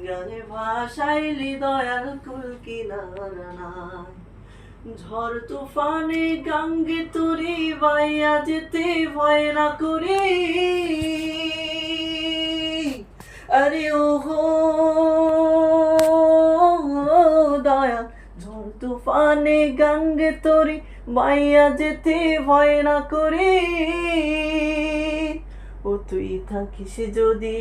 গানে ভাসাইলি দয়াল কুল কিনারা নাই। ঝড় তুফানে গাঙ্গে তরি বাইয়া যেতে ভয় না করি। আরে ও হো দয়াল, ঝড় তুফানে গাঙ্গে তরি বাইয়া যেতে ভয় না করি। ও তুই থাকিস যদি,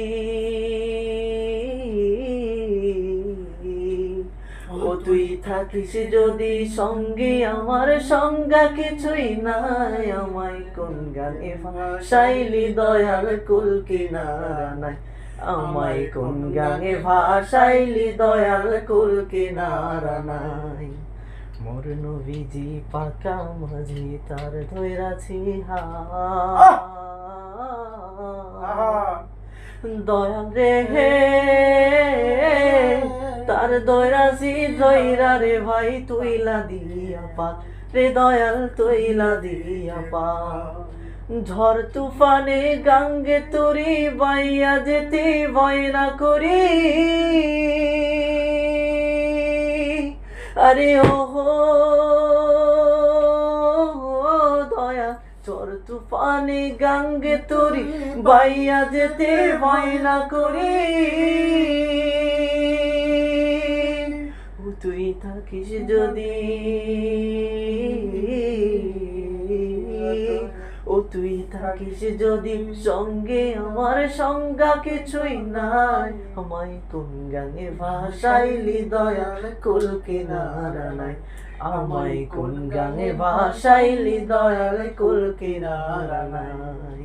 ও তুই থাকিস যদি সঙ্গে, আমার সংজ্ঞা কিছুই নাই। আমায় কোন গানে ভাসাইলি দয়াল কুল কিনারা নাই। আমায় কোন গানে ভাসাইলি দয়াল কুল কিনারা নাই। মোর নবীজি পাকা মাঝি তার ধৈরাছি দয়াল রে হে, তার দৈরাজি দৈরা রে ভাই তুইলা দিয়া পা রে দয়াল তুইলা দিয়া পা। ঝড় তুফানে গাঙ্গে তরি বাইয়া যেতে ভয় না করি। আরে ও হো দয়া, ঝড় তুফানে গাঙ্গে তরি বাইয়া যেতে ভয় না করি। তুই থাকিস যদি, ও তুই থাকিস যদি সঙ্গে, আমার সংজ্ঞা কিছুই নাই। আমায় কোন গানে ভাসাইলি দয়াল কুল কিনারা নাই। আমায় কোন গানে ভাসাইলি দয়াল কুল কিনারা নাই।